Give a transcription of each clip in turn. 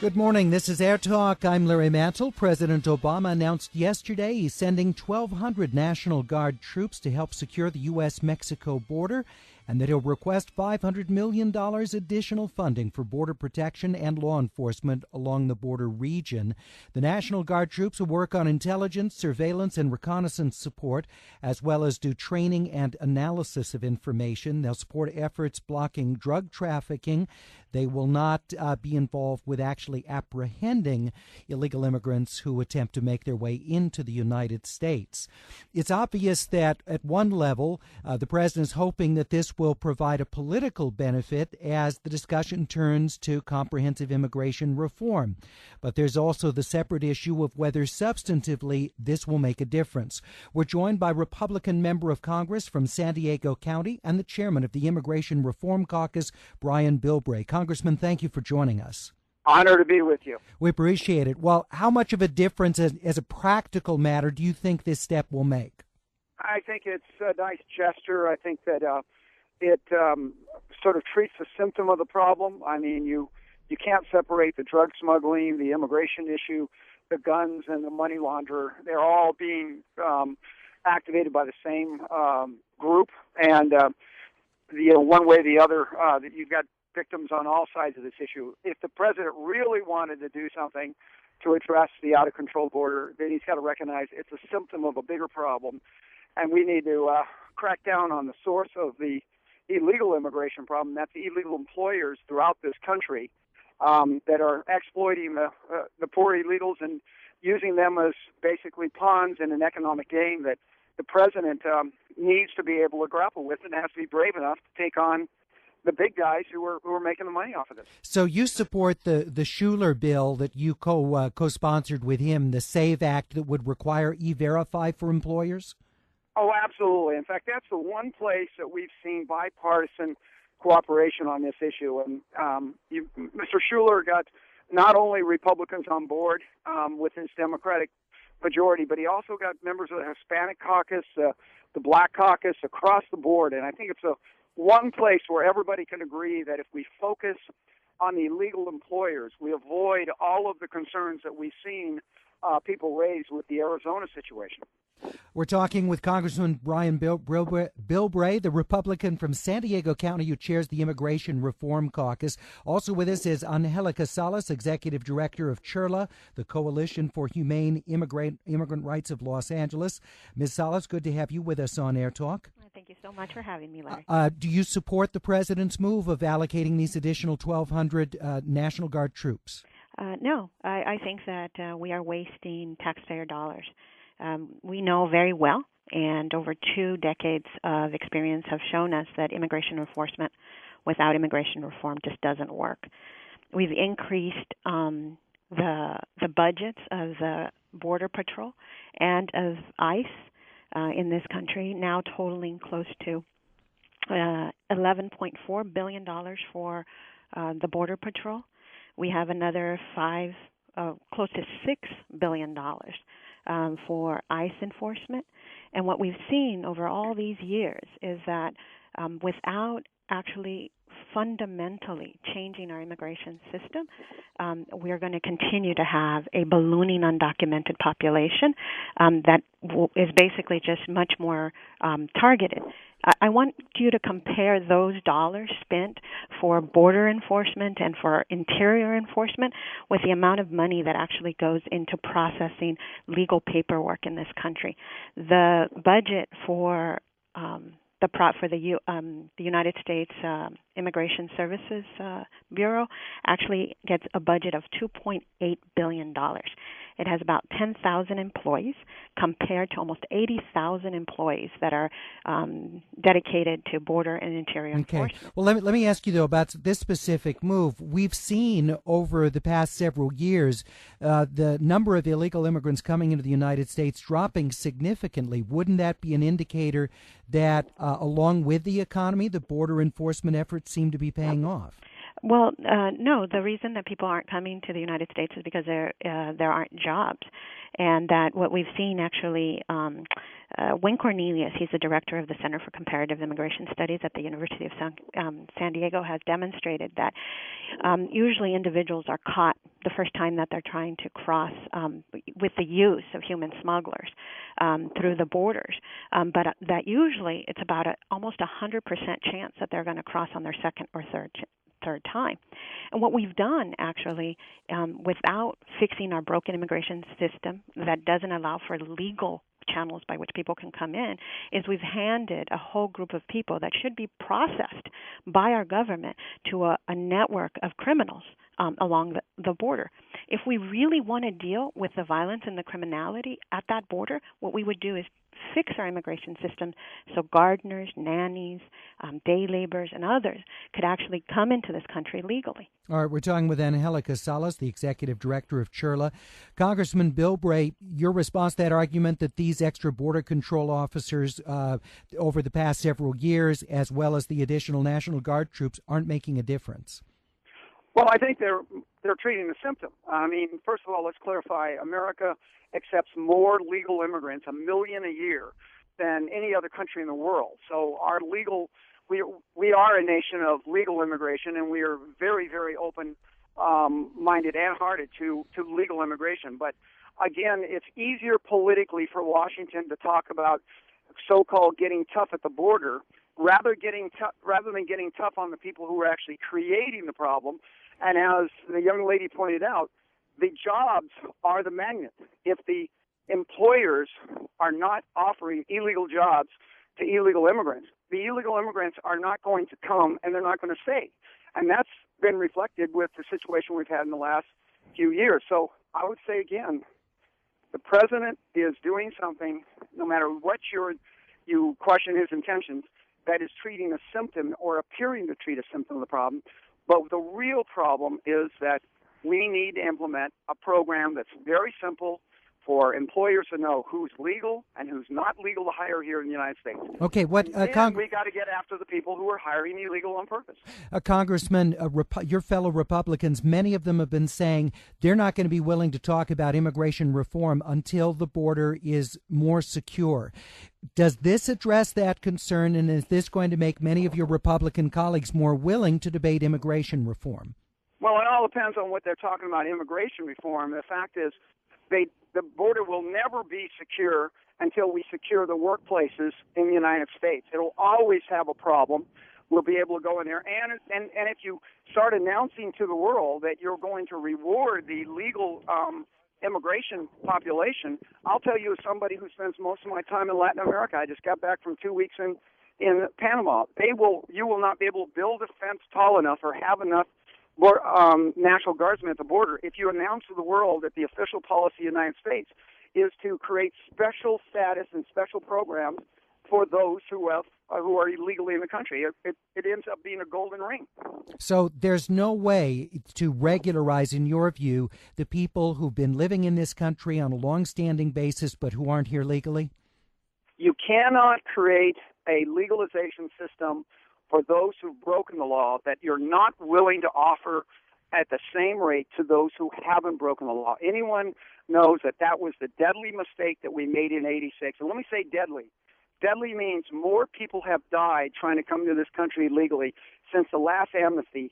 Good morning. This is Air Talk. I'm Larry Mantle. President Obama announced yesterday he's sending 1,200 National Guard troops to help secure the U.S.-Mexico border, and that he'll request $500 million additional funding for border protection and law enforcement along the border region. The National Guard troops will work on intelligence, surveillance, and reconnaissance support, as well as do training and analysis of information. They'll support efforts blocking drug trafficking. They will not be involved with actually apprehending illegal immigrants who attempt to make their way into the United States. It's obvious that at one level, the president is hoping that this will provide a political benefit as the discussion turns to comprehensive immigration reform. But there's also the separate issue of whether substantively this will make a difference. We're joined by Republican member of Congress from San Diego County and the chairman of the Immigration Reform Caucus, Congressman Bilbray. Congressman, thank you for joining us. Honor to be with you. We appreciate it. Well, how much of a difference as a practical matter do you think this step will make? I think it's a nice gesture. I think that it sort of treats the symptom of the problem. I mean, you can't separate the drug smuggling, the immigration issue, the guns, and the money launderer. They're all being activated by the same group, and one way or the other, that you've got victims on all sides of this issue. If the president really wanted to do something to address the out-of-control border, then he's got to recognize it's a symptom of a bigger problem, and we need to crack down on the source of the illegal immigration problem. That's illegal employers throughout this country that are exploiting the poor illegals and using them as basically pawns in an economic game that the president needs to be able to grapple with and has to be brave enough to take on the big guys who are making the money off of this. So you support the Schuler bill that you co-sponsored with him, the SAVE Act that would require E-Verify for employers? Oh, absolutely. In fact, that's the one place that we've seen bipartisan cooperation on this issue. And Mr. Schuler got not only Republicans on board with his Democratic majority, but he also got members of the Hispanic caucus, the Black caucus, across the board. And I think it's one place where everybody can agree that if we focus on the illegal employers, we avoid all of the concerns that we've seen people raise with the Arizona situation. We're talking with Congressman Bilbray, the Republican from San Diego County who chairs the Immigration Reform Caucus. Also with us is Angelica Salas, Executive Director of CHIRLA, the Coalition for Humane Immigrant Rights of Los Angeles. Ms. Salas, good to have you with us on Air Talk. Thank you so much for having me, Larry. Do you support the president's move of allocating these additional 1,200 National Guard troops? No, I think that we are wasting taxpayer dollars. We know very well, and over 2 decades of experience have shown us that immigration enforcement without immigration reform just doesn't work. We've increased the budgets of the Border Patrol and of ICE in this country, now totaling close to $11.4 billion for the Border Patrol. We have another close to $6 billion for ICE enforcement. And what we've seen over all these years is that without actually fundamentally changing our immigration system, we're going to continue to have a ballooning undocumented population that is basically just much more targeted. I want you to compare those dollars spent for border enforcement and for interior enforcement with the amount of money that actually goes into processing legal paperwork in this country. The budget for the United States Immigration Services Bureau actually gets a budget of $2.8 billion. It has about 10,000 employees compared to almost 80,000 employees that are dedicated to border and interior enforcement. Well, let me ask you, though, about this specific move. We've seen over the past several years the number of illegal immigrants coming into the United States dropping significantly. Wouldn't that be an indicator that along with the economy, the border enforcement efforts seem to be paying off? Well, no. The reason that people aren't coming to the United States is because there aren't jobs, and that what we've seen actually. Wayne Cornelius, he's the director of the Center for Comparative Immigration Studies at the University of San Diego, has demonstrated that usually individuals are caught the first time that they're trying to cross with the use of human smugglers through the borders, but that usually it's about almost 100% chance that they're going to cross on their second or third time. And what we've done, actually, without fixing our broken immigration system that doesn't allow for legal channels by which people can come in, is we've handed a whole group of people that should be processed by our government to a network of criminals along the border. If we really want to deal with the violence and the criminality at that border, what we would do is fix our immigration system so gardeners, nannies, day laborers, and others could actually come into this country legally. All right, we're talking with Angelica Salas, the executive director of CHIRLA. Congressman Bilbray, your response to that argument that these extra border control officers over the past several years, as well as the additional National Guard troops, aren't making a difference? Well, I think they're treating the symptom. I mean, first of all, let's clarify. America accepts more legal immigrants, 1 million a year, than any other country in the world. So we are a nation of legal immigration, and we are very, very open-minded and hearted to legal immigration. But again, it's easier politically for Washington to talk about so-called getting tough at the border rather than getting tough on the people who are actually creating the problem. And as the young lady pointed out, the jobs are the magnet. If the employers are not offering illegal jobs to illegal immigrants, the illegal immigrants are not going to come and they're not going to stay. And that's been reflected with the situation we've had in the last few years. So I would say again, the president is doing something, no matter what you question his intentions, that is treating a symptom or appearing to treat a symptom of the problem. But the real problem is that we need to implement a program that's very simple for employers to know who's legal and who's not legal to hire here in the United States. Okay, we got to get after the people who are hiring illegal on purpose. Congressman, your fellow Republicans, many of them have been saying they're not going to be willing to talk about immigration reform until the border is more secure. Does this address that concern, and is this going to make many of your Republican colleagues more willing to debate immigration reform? Well, it all depends on what they're talking about immigration reform. The fact is, the border will never be secure until we secure the workplaces in the United States. It'll always have a problem. We'll be able to go in there. And if you start announcing to the world that you're going to reward the legal immigration population, I'll tell you as somebody who spends most of my time in Latin America, I just got back from 2 weeks in Panama, you will not be able to build a fence tall enough or have enough National Guardsmen at the border if you announce to the world that the official policy of the United States is to create special status and special programs for those who are illegally in the country. It ends up being a golden ring. So there's no way to regularize, in your view, the people who've been living in this country on a long-standing basis but who aren't here legally? You cannot create a legalization system for those who've broken the law that you're not willing to offer at the same rate to those who haven't broken the law. Anyone knows that was the deadly mistake that we made in '86. And let me say deadly. Deadly means more people have died trying to come to this country illegally since the last amnesty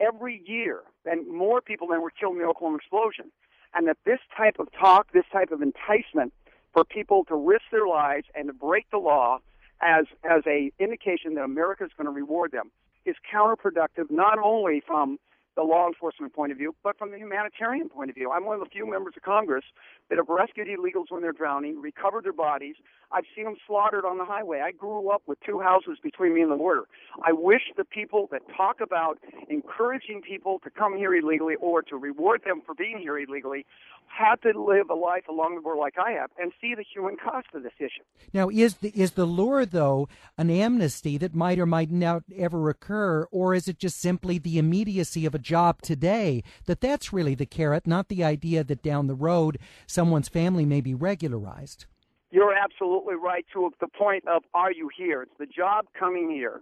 every year, and more people than were killed in the Oklahoma explosion. And that this type of talk, this type of enticement for people to risk their lives and to break the law as a indication that America is going to reward them is counterproductive, not only from the law enforcement point of view, but from the humanitarian point of view. I'm one of the few members of Congress that have rescued illegals when they're drowning, recovered their bodies. I've seen them slaughtered on the highway. I grew up with 2 houses between me and the border. I wish the people that talk about encouraging people to come here illegally or to reward them for being here illegally had to live a life along the border like I have and see the human cost of this issue. Now, is the lure, though, an amnesty that might or might not ever occur, or is it just simply the immediacy of a job today, that's really the carrot, not the idea that down the road someone's family may be regularized? You're absolutely right to the point of, are you here? It's the job coming here.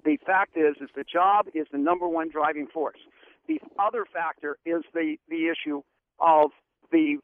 The fact is the job is the number one driving force. The other factor is the issue of the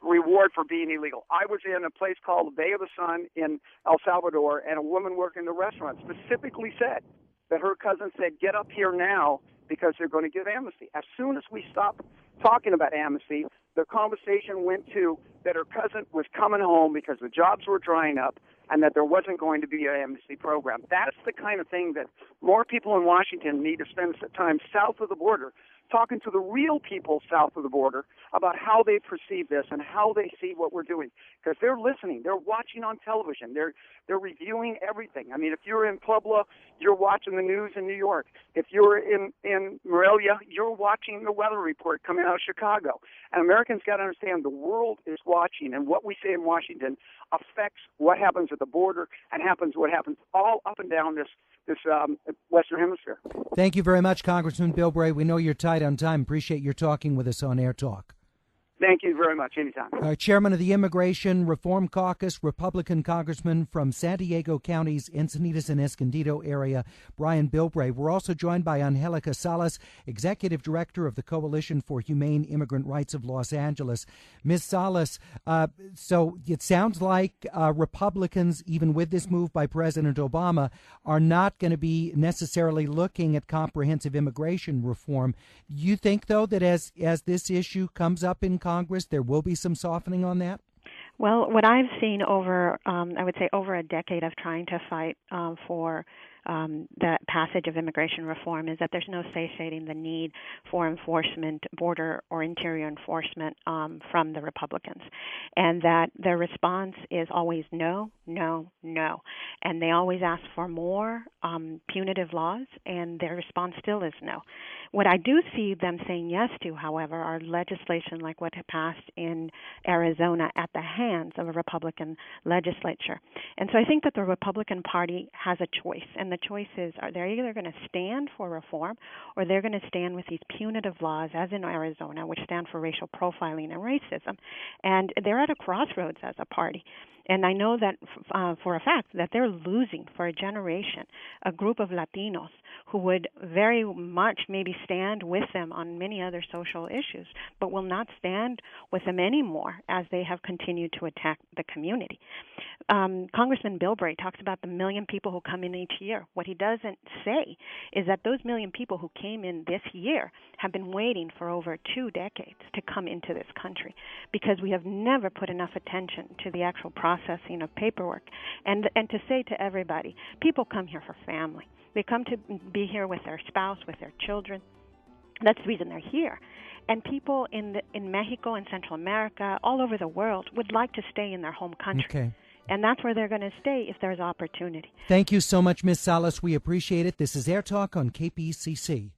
reward for being illegal. I was in a place called the Bay of the Sun in El Salvador, and a woman working the restaurant specifically said that her cousin said, "Get up here now because they're going to give amnesty." As soon as we stopped talking about amnesty, the conversation went to that her cousin was coming home because the jobs were drying up and that there wasn't going to be an amnesty program. That's the kind of thing that more people in Washington need to spend some time south of the border talking to the real people south of the border about how they perceive this and how they see what we're doing. Because they're listening, they're watching on television, they're reviewing everything. I mean, if you're in Puebla, you're watching the news in New York. If you're in Morelia, you're watching the weather report coming out of Chicago. And Americans got to understand the world is watching, and what we say in Washington affects what happens at the border and what happens all up and down this Western Hemisphere. Thank you very much, Congressman Bilbray. We know you're tight on time. Appreciate your talking with us on Air Talk. Thank you very much. Anytime. Chairman of the Immigration Reform Caucus, Republican Congressman from San Diego County's Encinitas and Escondido area, Brian Bilbray. We're also joined by Angelica Salas, Executive Director of the Coalition for Humane Immigrant Rights of Los Angeles. Ms. Salas, so it sounds like Republicans, even with this move by President Obama, are not going to be necessarily looking at comprehensive immigration reform. You think, though, that as this issue comes up in Congress, there will be some softening on that? Well, what I've seen over, I would say, over a decade of trying to fight for the passage of immigration reform is that there's no satiating the need for enforcement, border or interior enforcement from the Republicans, and that their response is always no, no, no, and they always ask for more punitive laws, and their response still is no. What I do see them saying yes to, however, are legislation like what passed in Arizona at the hands of a Republican legislature. And so I think that the Republican Party has a choice, and the choice is they're either going to stand for reform or they're going to stand with these punitive laws, as in Arizona, which stand for racial profiling and racism. And they're at a crossroads as a party. And I know that for a fact that they're losing for a generation a group of Latinos who would very much maybe stand with them on many other social issues, but will not stand with them anymore as they have continued to attack the community. Congressman Bilbray talks about the 1 million people who come in each year. What he doesn't say is that those 1 million people who came in this year have been waiting for over 2 decades to come into this country because we have never put enough attention to the actual processing of paperwork. And to say to everybody, people come here for family. They come to be here with their spouse, with their children. That's the reason they're here. And people in Mexico and Central America, all over the world, would like to stay in their home country. Okay. And that's where they're going to stay if there's opportunity. Thank you so much, Ms. Salas. We appreciate it. This is Air Talk on KPCC.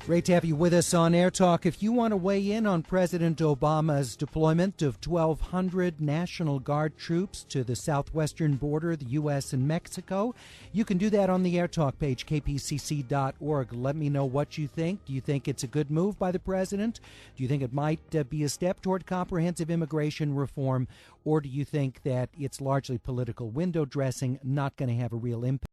Great to have you with us on Air Talk. If you want to weigh in on President Obama's deployment of 1,200 National Guard troops to the southwestern border, the U.S. and Mexico, you can do that on the Air Talk page, kpcc.org. Let me know what you think. Do you think it's a good move by the president? Do you think it might be a step toward comprehensive immigration reform? Or do you think that it's largely political window dressing, not going to have a real impact?